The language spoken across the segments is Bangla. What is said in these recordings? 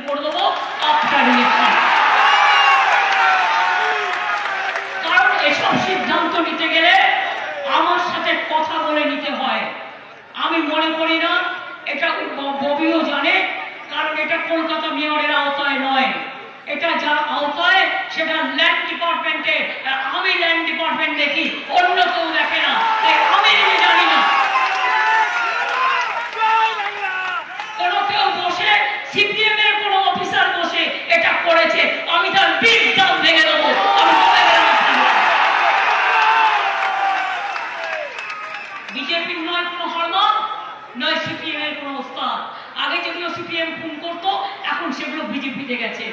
করে দেবো আফটার ইলেকশন। কারণ এসব সিদ্ধান্ত নিতে গেলে আমার সাথে কথা বলে নিতে হয়। আমি মনে করি না, এটা ববিও জানে, কারণ এটা কলকাতা মেয়রের আওতায় নয়, এটা যার আওতায় সেটা ল্যান্ড ডিপার্টমেন্টে। আমি ল্যান্ড ডিপার্টমেন্ট দেখি, অন্য কেউ দেখে না, তাই আমি জানি না। কোনো কেউ বসে সিপিএম এর কোনো অফিসার বসে এটা করেছে, আমি তার বিগ দাম ভেঙে দেবো। বিজেপির নয় কোনো হরমোন, নয় সিপিএম এর কোনো ওস্তাদ। আগে যেগুলো সিপিএম ফোন করতো, এখন সেগুলো বিজেপিতে গেছে।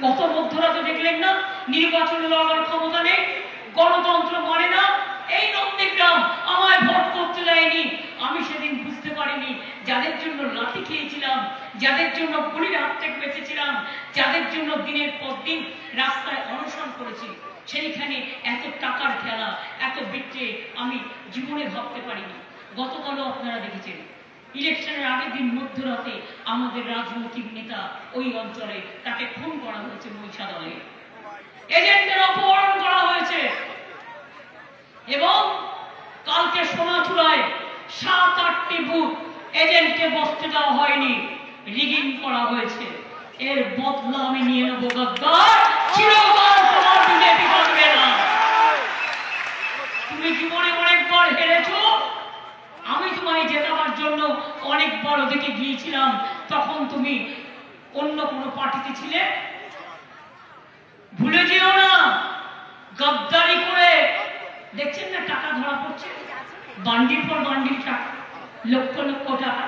গত মধ্যরাতে দেখলেন না, নির্বাচনে লড়ার ক্ষমতা নেই, গণতন্ত্র মানে না, এই নন্দীগ্রাম আমায় ভোট করতে দেয়নি। আমি সেদিন বুঝতে পারিনি, যাদের জন্য লাঠি খেয়েছিলাম, যাদের জন্য পুলির হাত থেকে বেঁচেছিলাম, যাদের জন্য দিনের পর দিন রাস্তায় অনশন করেছি, সেইখানে এত টাকার খেলা, এত বিক্রে আমি জীবনে ভাবতে পারিনি। গতকালও আপনারা দেখেছেন, ইলেকশনের আগের দিন মধ্যরাতে আমাদের রাজনৈতিক নেতা ওই অঞ্চলে, তাকে খুন করা হয়েছে মহিষাদলে, এজেন্টদের অপহরণ করা হয়েছে। এবং কালকে সোনাচূড়ায় 7-8টি বুথ এজেন্টকে বসতে দেওয়া হয়নি, রিগিং করা হয়েছে। এর বদলা আমি নিয়ে নেবো গদ্দার, চিরকাল তোমার বিজেপি করবে না। তুমি জীবনে অনেকবার হেরেছো, আমি তোমায় জেতাবার জন্য অনেকবার ওদিকে গিয়েছিলাম, তখন তুমি অন্য কোনো পার্টিতে ছিলে। ভুলে যেও না, গদ্দারি করে দেখছেন না টাকা ধরা পড়ছে, বান্ডিল পর বান্ডিল টাকা, লক্ষ লক্ষ টাকা।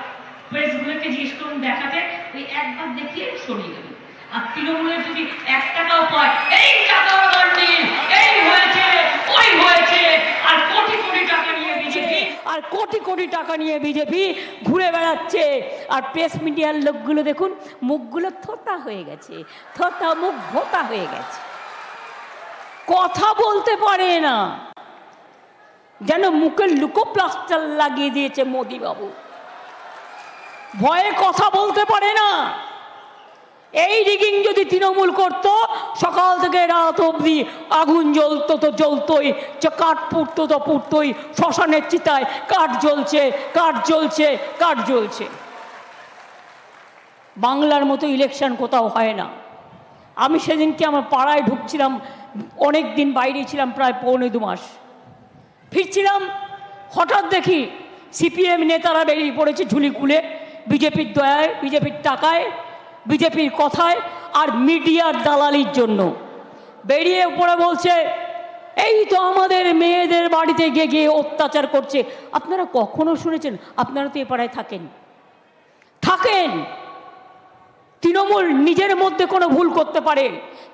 প্রেসগুলোকে জিজ্ঞেস করুন দেখাতে, ওই একবার দেখিয়ে সরিয়ে দেবে। আর তৃণমূলের যদি 1 টাকাও পায়, এই টাকার বান্ডিল, এই হয়েছে, ওই হয়েছে, আর কোটি কোটি টাকা নিয়ে বিজেপি, আর কোটি কোটি টাকা নিয়ে বিজেপি ঘুরে বেড়াচ্ছে। আর প্রেস মিডিয়ার লোকগুলো দেখুন, মুখগুলো থোতা হয়ে গেছে, থোতা মুখ ভোতা হয়ে গেছে, কথা বলতে পারে না, যেন মুখে লুকো প্লাস্টার লাগিয়ে দিয়েছে মোদি বাবু, ভয়ে কথা বলতে পারে না। এই রিগিং যদি তৃণমূল করত, সকাল থেকে রাত অবধি আগুন জ্বলতো তো জ্বলতোই, কাঠ পুড়তো তো পুড়তোই, শ্মশানের চিতায় কাঠ জ্বলছে, কাঠ জ্বলছে, কাঠ জ্বলছে। বাংলার মতো ইলেকশন কোথাও হয় না। আমি সেদিনকে আমার পাড়ায় ঢুকছিলাম, অনেক দিন বাইরে ছিলাম, প্রায় 1.25 মাস, ফিরছিলাম, হঠাৎ দেখি সিপিএম নেতারা বেরিয়ে পড়েছে ঝুলি খুলে, বিজেপির দয়ায়, বিজেপির টাকায়, বিজেপির কথায় আর মিডিয়ার দালালির জন্য বেরিয়ে পড়ে বলছে, এই তো আমাদের মেয়েদের বাড়িতে গিয়ে গিয়ে অত্যাচার করছে। আপনারা কখনো শুনেছেন? আপনারা তো এ পাড়ায় থাকেন, তৃণমূল নিজের মধ্যে কোনো ভুল করতে পারে,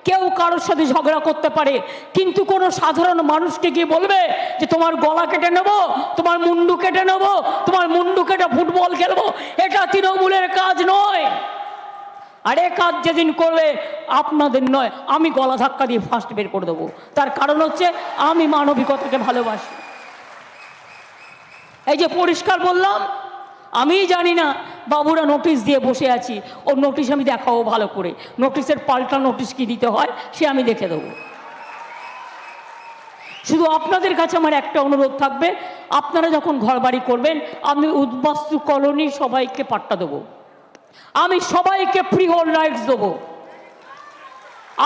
কেউ কারোর সাথে ঝগড়া করতে পারে, কিন্তু কোনো সাধারণ মানুষকে গিয়ে বলবে যে তোমার গলা কেটে নেব, তোমার মুন্ডু কেটে নেব, তোমার মুন্ডু কেটে ফুটবল খেলবো, এটা তৃণমূলের কাজ নয়। আর এ কাজ যেদিন করবে আপনাদের নয়, আমি গলা ধাক্কা দিয়ে ফার্স্ট বের করে দেবো। তার কারণ হচ্ছে আমি মানবিকতাকে ভালোবাসি। এই যে পরিষ্কার বললাম, আমি জানি না বাবুরা নোটিশ দিয়ে বসে আছি, ওর নোটিশ আমি দেখাবো ভালো করে, নোটিশের পাল্টা নোটিশ কি দিতে হয় সে আমি দেখে দেবো। শুধু আপনাদের কাছে আমার একটা অনুরোধ থাকবে, আপনারা যখন ঘর বাড়ি করবেন, আমি উদ্বাস্তু কলোনি সবাইকে পাট্টা দেবো, আমি সবাইকে ফ্রি হোল্ড রাইটস দেবো।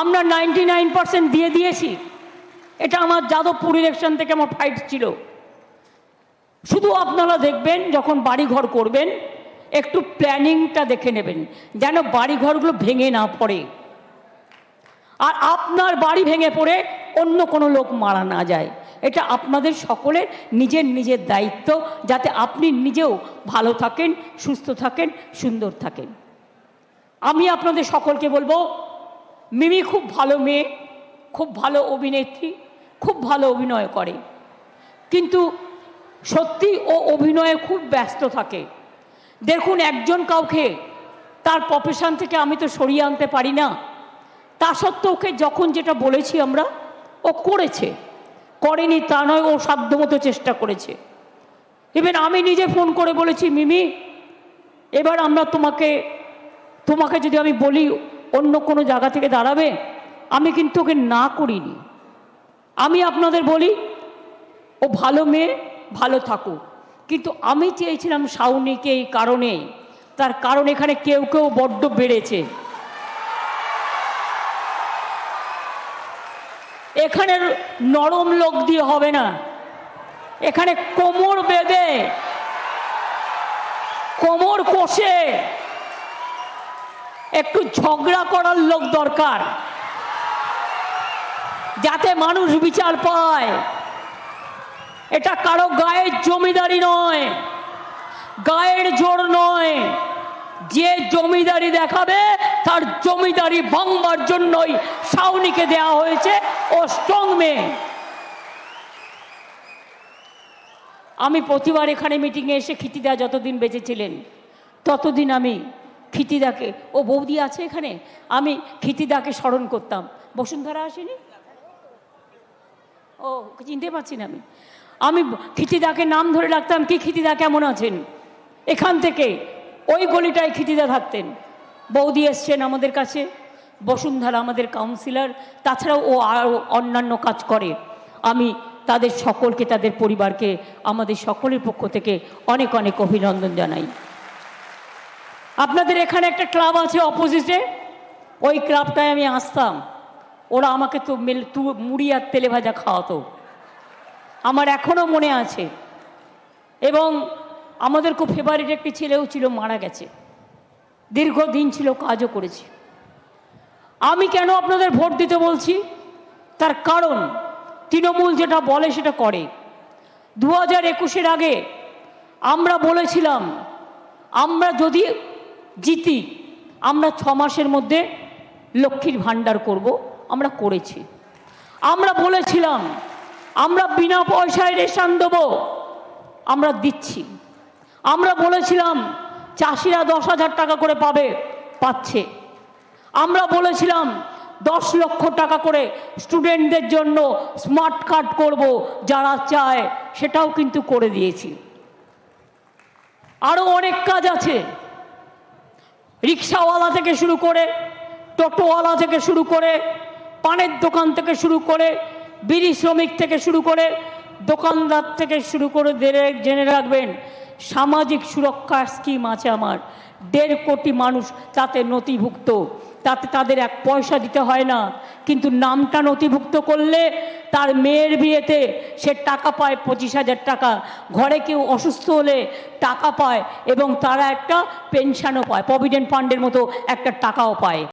আমরা 99% দিয়ে দিয়েছি, এটা আমার যাদবপুর ইলেকশন থেকে আমার ফাইট ছিল। শুধু আপনারা দেখবেন যখন বাড়ি ঘর করবেন, একটু প্ল্যানিংটা দেখে নেবেন, যেন বাড়ি ঘরগুলো ভেঙে না পড়ে, আর আপনার বাড়ি ভেঙে পড়ে অন্য কোনো লোক মারা না যায়। এটা আপনাদের সকলের নিজের নিজের দায়িত্ব, যাতে আপনি নিজেও ভালো থাকেন, সুস্থ থাকেন, সুন্দর থাকেন। আমি আপনাদের সকলকে বলবো, মিমি খুব ভালো মেয়ে, খুব ভালো অভিনেত্রী, খুব ভালো অভিনয় করে, কিন্তু সত্যি ও অভিনয়ে খুব ব্যস্ত থাকে। দেখুন, একজন কাউকে তার প্রফেশন থেকে আমি তো সরিয়ে আনতে পারি না, তা সত্ত্বেও ওকে যখন যেটা বলেছি আমরা, ও করেছে, করেনি তা নয়, ও সাধ্যমতো চেষ্টা করেছে। ইভেন আমি নিজে ফোন করে বলেছি, মিমি এবার আমরা তোমাকে যদি আমি বলি অন্য কোনো জায়গা থেকে দাঁড়াবে, আমি কিন্তু ওকে না করিনি। আমি আপনাদের বলি, ও ভালো মেয়ে, ভালো থাকুক, কিন্তু আমি চেয়েছিলাম শাওনিকে এই কারণে, তার কারণ এখানে কেউ কেউ বড্ড বেড়েছে। এখানে নরম লোক দিয়ে হবে না, এখানে কোমর বেঁধে, কোমর কষে একটু ঝগড়া করার লোক দরকার, যাতে মানুষ বিচার পায়। এটা কারো গায়ের জমিদারি নয়, গায়ের জোর নয়। যে জমিদারি দেখাবে তার জমিদারি ভাঙবার জন্যই শাওনিকে দেওয়া হয়েছে। ও স্ট্রং মেয়ে। আমি প্রতিবার এখানে মিটিংয়ে এসে ক্ষিতিদা যতদিন বেঁচে ছিলেন ততদিন আমি ক্ষিতিদাকে, ও বৌদি আছে এখানে, আমি ক্ষিতিদাকে স্মরণ করতাম। বসুন্ধরা আসেনি, ও চিনতে পারছি না। আমি ক্ষিতিদাকে নাম ধরে রাখতাম, কি ক্ষিতিদা কেমন আছেন। এখান থেকে ওই গলিটায় ক্ষিতিদা থাকতেন। বৌদি এসছেন আমাদের কাছে, বসুন্ধরা আমাদের কাউন্সিলর, তাছাড়াও ও আরও অন্যান্য কাজ করে। আমি তাদের সকলকে, তাদের পরিবারকে আমাদের সকলের পক্ষ থেকে অনেক অনেক অভিনন্দন জানাই। আপনাদের এখানে একটা ক্লাব আছে অপোজিটে, ওই ক্লাবটায় আমি আসতাম। ওরা আমাকে তো মুড়ি আর তেলে ভাজা খাওয়াতো, আমার এখনও মনে আছে। এবং আমাদের খুব ফেভারিট একটি ছেলেও ছিল, মারা গেছে। দীর্ঘদিন ছিল, কাজও করেছে। আমি কেন আপনাদের ভোট দিতে বলছি, তার কারণ তৃণমূল যেটা বলে সেটা করে। 2021-এর আগে আমরা বলেছিলাম, আমরা যদি জিতি আমরা 6 মাসের মধ্যে লক্ষ্মীর ভাণ্ডার করব, আমরা করেছি। আমরা বলেছিলাম আমরা বিনা পয়সায় রেশন দেবো, আমরা দিচ্ছি। আমরা বলেছিলাম চাষিরা 10,000 টাকা করে পাবে, পাচ্ছে। আমরা বলেছিলাম 10 লক্ষ টাকা করে স্টুডেন্টদের জন্য স্মার্ট কার্ড করব, যারা চায়, সেটাও কিন্তু করে দিয়েছি। আরও অনেক কাজ আছে, রিক্সাওয়ালা থেকে শুরু করে, টোটোওয়ালা থেকে শুরু করে, পানের দোকান থেকে শুরু করে, বিড়ি শ্রমিক থেকে শুরু করে, দোকানদার থেকে শুরু করে, জেনে রাখবেন সামাজিক সুরক্ষা স্কিম আছে আমার। 1.5 কোটি মানুষ তাতে নথিভুক্ত, তাতে তাদের 1 পয়সা দিতে হয় না, কিন্তু নামটা নথিভুক্ত করলে তার মেয়ের বিয়েতে সে টাকা পায় 25,000 টাকা, ঘরে কেউ অসুস্থ হলে টাকা পায়, এবং তারা একটা পেনশনও পায়, প্রভিডেন্ট ফান্ডের মতো একটা টাকাও পায়।